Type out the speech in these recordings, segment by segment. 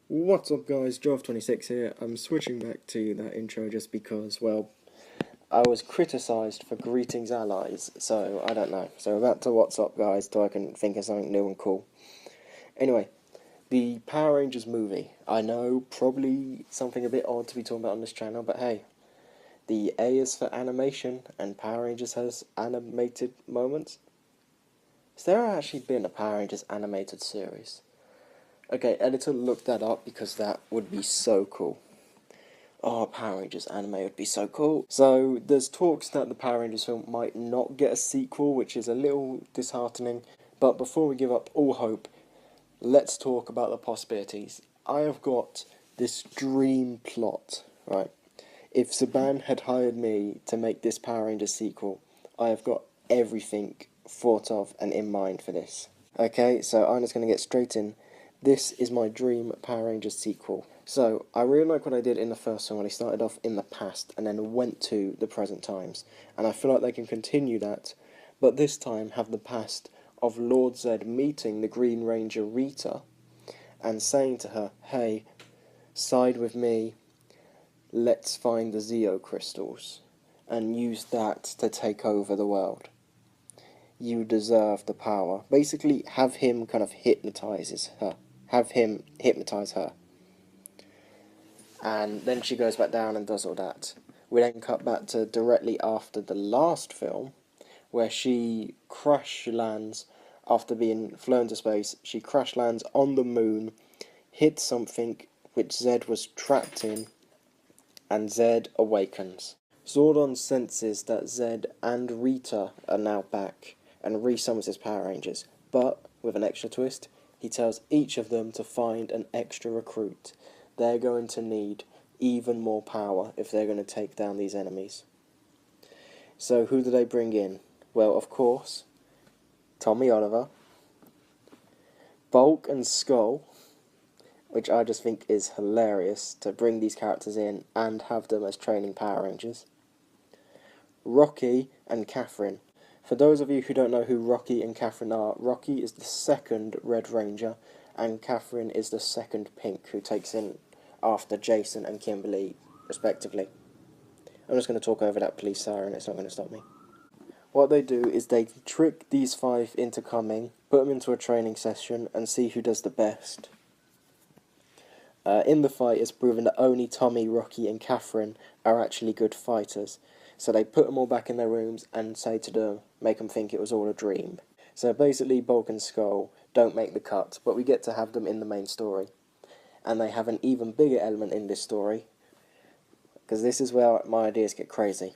What's up guys, Giraffe26 here. I'm switching back to that intro just because, well, I was criticised for greetings allies, so I don't know. So back to what's up guys, so I can think of something new and cool. Anyway, the Power Rangers movie. I know, probably something a bit odd to be talking about on this channel, but hey, the A is for animation, and Power Rangers has animated moments. Has there actually been a Power Rangers animated series? Okay, editor, look that up because that would be so cool. Oh, Power Rangers anime would be so cool. So, there's talks that the Power Rangers film might not get a sequel, which is a little disheartening. But before we give up all hope, let's talk about the possibilities. I have got this dream plot, right? If Saban had hired me to make this Power Rangers sequel, I have got everything thought of and in mind for this. Okay, so I'm just going to get straight in. This is my dream Power Rangers sequel. So, I really like what I did in the first one when I started off in the past and then went to the present times. And I feel like they can continue that, but this time have the past of Lord Zed meeting the Green Ranger Rita and saying to her, hey, side with me, let's find the Zeo crystals and use that to take over the world. You deserve the power. Basically, have him kind of hypnotise her. And then she goes back down and does all that. We then cut back to directly after the last film, where she crash lands after being flown to space. She crash lands on the moon, hits something which Zed was trapped in, and Zed awakens. Zordon senses that Zed and Rita are now back and resummons his Power Rangers, but with an extra twist, he tells each of them to find an extra recruit. They're going to need even more power if they're going to take down these enemies. So who do they bring in? Well, of course, Tommy Oliver, Bulk and Skull, which I just think is hilarious to bring these characters in and have them as training Power Rangers, Rocky and Catherine. For those of you who don't know who Rocky and Catherine are, Rocky is the second Red Ranger, and Catherine is the second Pink, who takes in after Jason and Kimberly, respectively. I'm just going to talk over that police siren, it's not going to stop me. What they do is they trick these five into coming, put them into a training session, and see who does the best. In the fight, it's proven that only Tommy, Rocky, and Catherine are actually good fighters. So they put them all back in their rooms and say to them, make them think it was all a dream. So basically, Bulk and Skull don't make the cut, but we get to have them in the main story. And they have an even bigger element in this story, because this is where my ideas get crazy.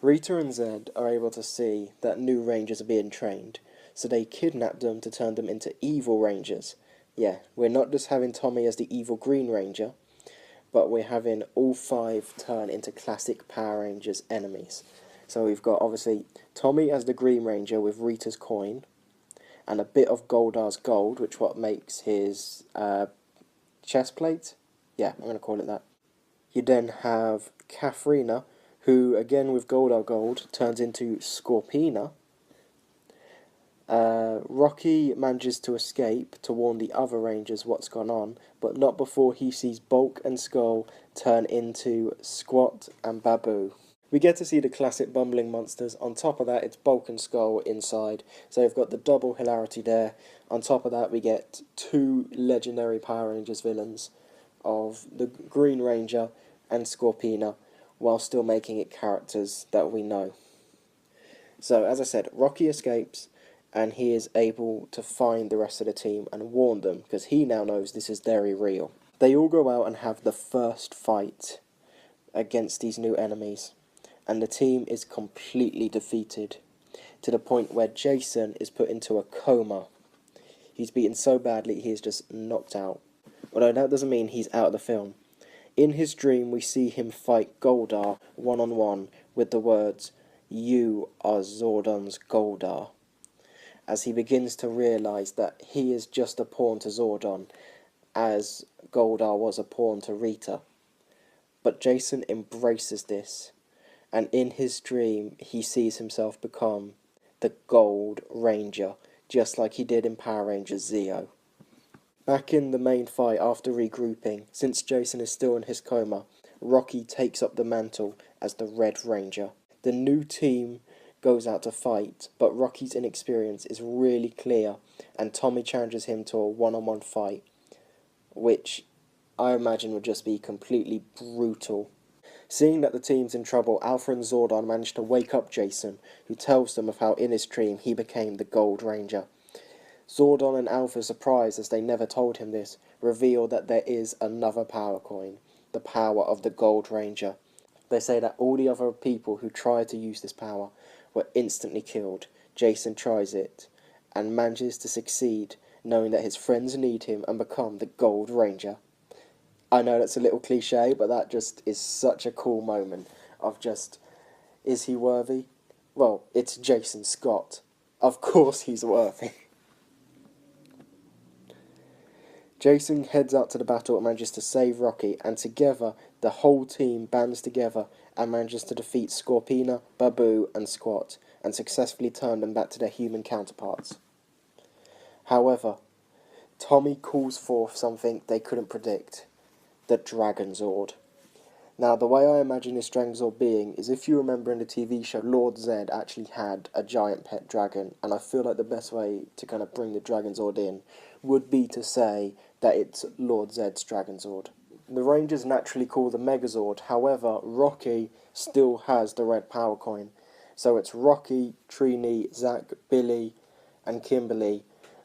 Rita and Zed are able to see that new Rangers are being trained, so they kidnap them to turn them into evil Rangers. Yeah, we're not just having Tommy as the evil Green Ranger, but we're having all five turn into classic Power Rangers enemies. So we've got, obviously, Tommy as the Green Ranger with Rita's coin, and a bit of Goldar's gold, which what makes his chest plate? Yeah, I'm going to call it that. You then have Katharina, who, again with Goldar Gold, turns into Scorpina. Rocky manages to escape to warn the other Rangers what's gone on, but not before he sees Bulk and Skull turn into Squat and Babu. We get to see the classic bumbling monsters. On top of that, it's Bulk and Skull inside, so we've got the double hilarity there. On top of that, we get two legendary Power Rangers villains of the Green Ranger and Scorpina, while still making it characters that we know. So, as I said, Rocky escapes, and he is able to find the rest of the team and warn them, because he now knows this is very real. They all go out and have the first fight against these new enemies, and the team is completely defeated, to the point where Jason is put into a coma. He's beaten so badly he is just knocked out. Although that doesn't mean he's out of the film. In his dream we see him fight Goldar one-on-one with the words, "You are Zordon's Goldar," as he begins to realise that he is just a pawn to Zordon, as Goldar was a pawn to Rita. But Jason embraces this, and in his dream he sees himself become the Gold Ranger, just like he did in Power Rangers Zeo. Back in the main fight after regrouping, since Jason is still in his coma, Rocky takes up the mantle as the Red Ranger. The new team goes out to fight, but Rocky's inexperience is really clear, and Tommy challenges him to a one-on-one fight, which I imagine would just be completely brutal. Seeing that the team's in trouble, Alpha and Zordon manage to wake up Jason, who tells them of how in his dream he became the Gold Ranger. Zordon and Alpha, surprised as they never told him this, reveal that there is another power coin, the power of the Gold Ranger. They say that all the other people who tried to use this power were instantly killed. Jason tries it, and manages to succeed, knowing that his friends need him and become the Gold Ranger. I know that's a little cliche, but that just is such a cool moment of just, is he worthy? Well, it's Jason Scott. Of course he's worthy. Jason heads out to the battle and manages to save Rocky, and together, the whole team bands together and manages to defeat Scorpina, Babu and Squat, and successfully turn them back to their human counterparts. However, Tommy calls forth something they couldn't predict, the Dragon Zord. Now, the way I imagine this Dragon Zord being is, if you remember in the TV show, Lord Zed actually had a giant pet dragon, and I feel like the best way to kind of bring the Dragon Zord in would be to say that it's Lord Zed's Dragon Zord. The Rangers naturally call the Megazord, however, Rocky still has the red power coin. So it's Rocky, Trini, Zack, Billy, and Kimberly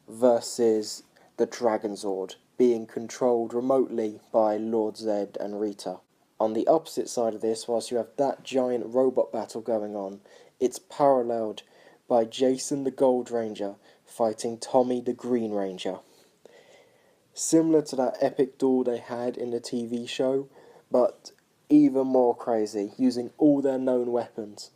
versus the Dragon Zord, being controlled remotely by Lord Zed and Rita. On the opposite side of this, whilst you have that giant robot battle going on, it's paralleled by Jason the Gold Ranger fighting Tommy the Green Ranger. Similar to that epic duel they had in the TV show, but even more crazy, using all their known weapons.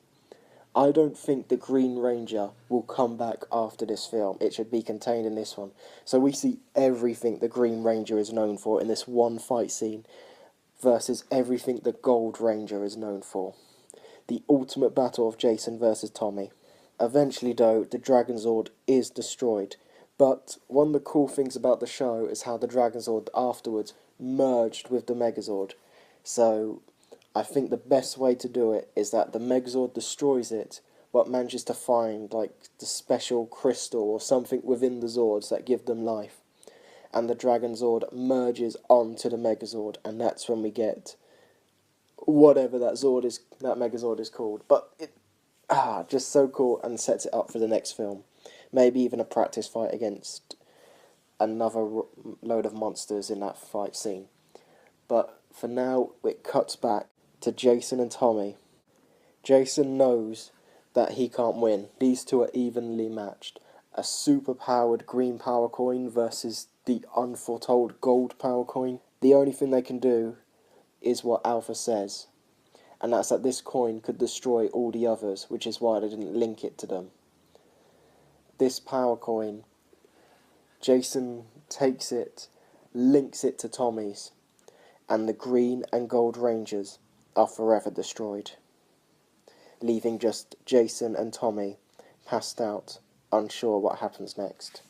I don't think the Green Ranger will come back after this film. It should be contained in this one. So we see everything the Green Ranger is known for in this one fight scene, versus everything the Gold Ranger is known for. The ultimate battle of Jason versus Tommy. Eventually, though, the Dragon Zord is destroyed. But one of the cool things about the show is how the Dragon Zord afterwards merged with the Megazord. So I think the best way to do it is that the Megazord destroys it, but manages to find like the special crystal or something within the Zords that give them life. And the Dragon Zord merges onto the Megazord, and that's when we get whatever that Megazord is called. But it just so cool, and sets it up for the next film. Maybe even a practice fight against another load of monsters in that fight scene. But for now, it cuts back to Jason and Tommy. Jason knows that he can't win. These two are evenly matched. A super-powered green power coin versus the unforetold gold power coin. The only thing they can do is what Alpha says, and that's that this coin could destroy all the others, which is why they didn't link it to them. This power coin, Jason takes it, links it to Tommy's, and the Green and Gold Rangers are forever destroyed, leaving just Jason and Tommy passed out, unsure what happens next.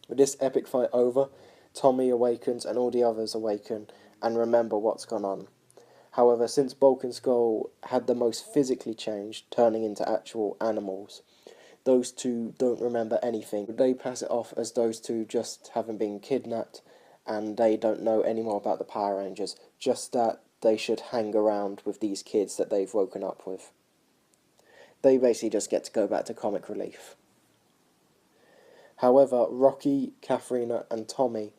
With this epic fight over, Tommy awakens and all the others awaken and remember what's gone on. However, since Bulk and Skull had the most physically changed, turning into actual animals, those two don't remember anything. They pass it off as those two just having been kidnapped, and they don't know any more about the Power Rangers, just that they should hang around with these kids that they've woken up with. They basically just get to go back to comic relief. However, Rocky, Katharina and Tommy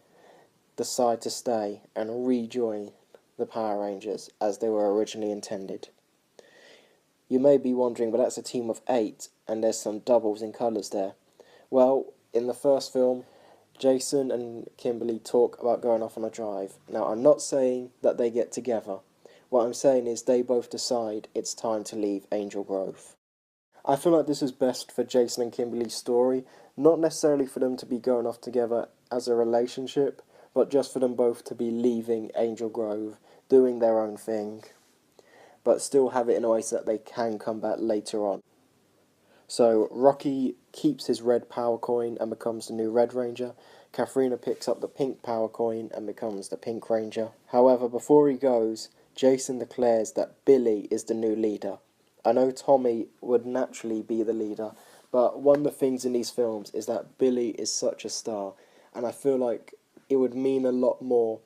decide to stay and rejoin the Power Rangers as they were originally intended. You may be wondering, but that's a team of 8 and there's some doubles in colours there. Well, in the first film, Jason and Kimberly talk about going off on a drive. Now, I'm not saying that they get together. What I'm saying is they both decide it's time to leave Angel Grove. I feel like this is best for Jason and Kimberly's story, not necessarily for them to be going off together as a relationship, but just for them both to be leaving Angel Grove, doing their own thing, but still have it in a way so that they can come back later on. So Rocky keeps his red power coin and becomes the new Red Ranger. Katharina picks up the pink power coin and becomes the Pink Ranger. However, before he goes, Jason declares that Billy is the new leader. I know Tommy would naturally be the leader, but one of the things in these films is that Billy is such a star, and I feel like it would mean a lot more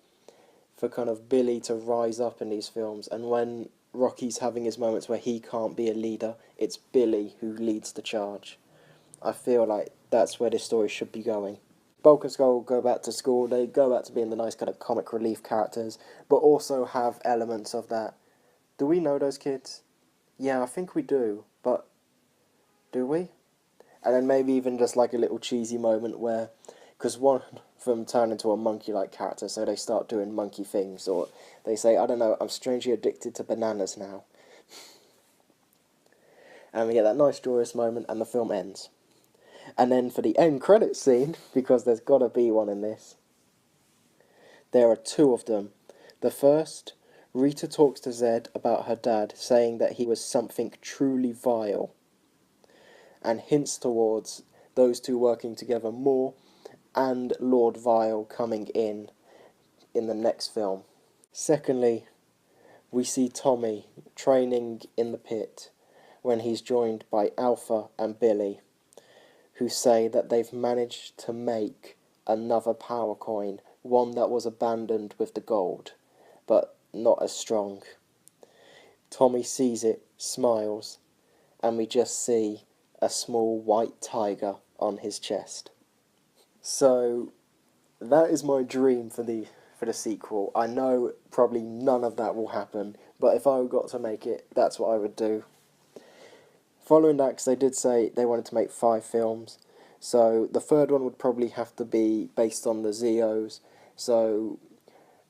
for kind of Billy to rise up in these films, and when Rocky's having his moments where he can't be a leader, it's Billy who leads the charge. I feel like that's where this story should be going. Bulk and Skull go back to school, they go back to being the nice kind of comic relief characters, but also have elements of that. Do we know those kids? Yeah, I think we do, but do we? And then maybe even just like a little cheesy moment where, because one of them turn into a monkey-like character, so they start doing monkey things, or they say, I don't know, I'm strangely addicted to bananas now. And we get that nice joyous moment, and the film ends. And then for the end credits scene, because there's got to be one in this, there are two of them. The first, Rita talks to Zed about her dad, saying that he was something truly vile, and hints towards those two working together more, and Lord Vile coming in the next film. Secondly, we see Tommy training in the pit when he's joined by Alpha and Billy, who say that they've managed to make another power coin, one that was abandoned with the gold, but not as strong. Tommy sees it, smiles, and we just see a small white tiger on his chest. So that is my dream for the sequel. I know probably none of that will happen, but if I got to make it, that's what I would do. Following that, because they did say they wanted to make 5 films, so the third one would probably have to be based on the Zeos, so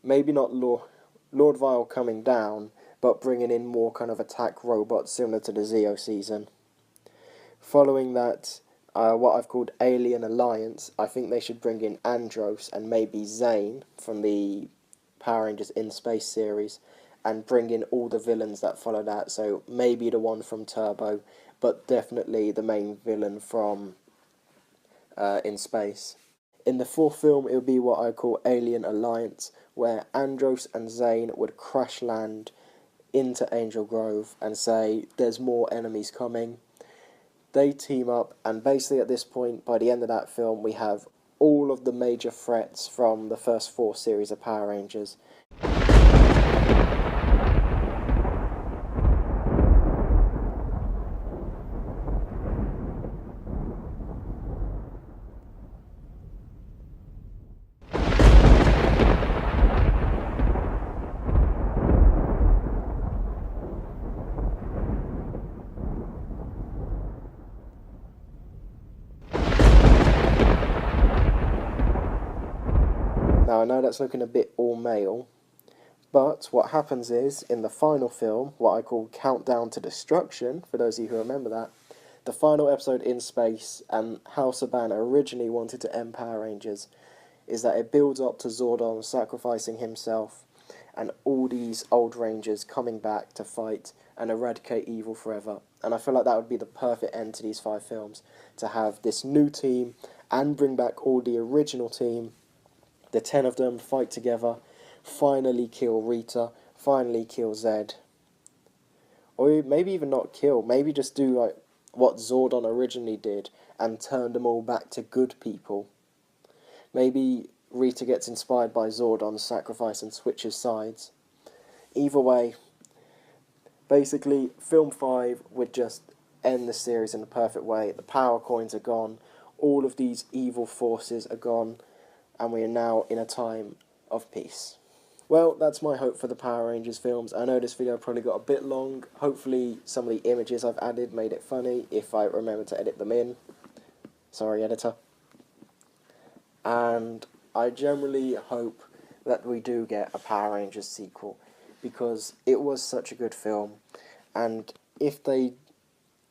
maybe not Lord Vile coming down, but bringing in more kind of attack robots similar to the Zeo season. Following that, what I've called Alien Alliance, I think they should bring in Andros and maybe Zane from the Power Rangers in Space series, and bring in all the villains that follow that, so maybe the one from Turbo, but definitely the main villain from In Space. In the fourth film, it would be what I call Alien Alliance, where Andros and Zane would crash land into Angel Grove and say, there's more enemies coming. They team up, and basically at this point, by the end of that film, we have all of the major threats from the first 4 series of Power Rangers. Now, I know that's looking a bit all-male, but what happens is, in the final film, what I call Countdown to Destruction, for those of you who remember that, the final episode in space, and how Saban originally wanted to end Power Rangers, is that it builds up to Zordon sacrificing himself, and all these old Rangers coming back to fight and eradicate evil forever. And I feel like that would be the perfect end to these 5 films, to have this new team, and bring back all the original team, the 10 of them fight together, finally kill Rita, finally kill Zed. Or maybe even not kill, maybe just do like what Zordon originally did and turn them all back to good people. Maybe Rita gets inspired by Zordon's sacrifice and switches sides. Either way, basically film 5 would just end the series in the perfect way. The power coins are gone, all of these evil forces are gone, and we are now in a time of peace. Well, that's my hope for the Power Rangers films. I know this video probably got a bit long. Hopefully some of the images I've added made it funny, if I remember to edit them in. Sorry, editor. And I generally hope that we do get a Power Rangers sequel, because it was such a good film, and if they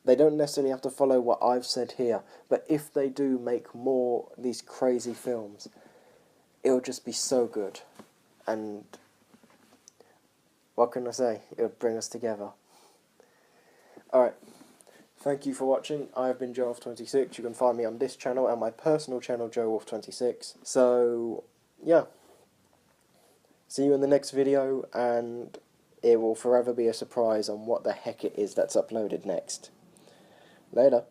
don't necessarily have to follow what I've said here, but if they do make more these crazy films, it'll just be so good, and what can I say? It'll bring us together. Alright, Thank you for watching. I have been JoeWolf26. You can find me on this channel and my personal channel, JoeWolf26. So, yeah. See you in the next video, and it will forever be a surprise on what the heck it is that's uploaded next. Later.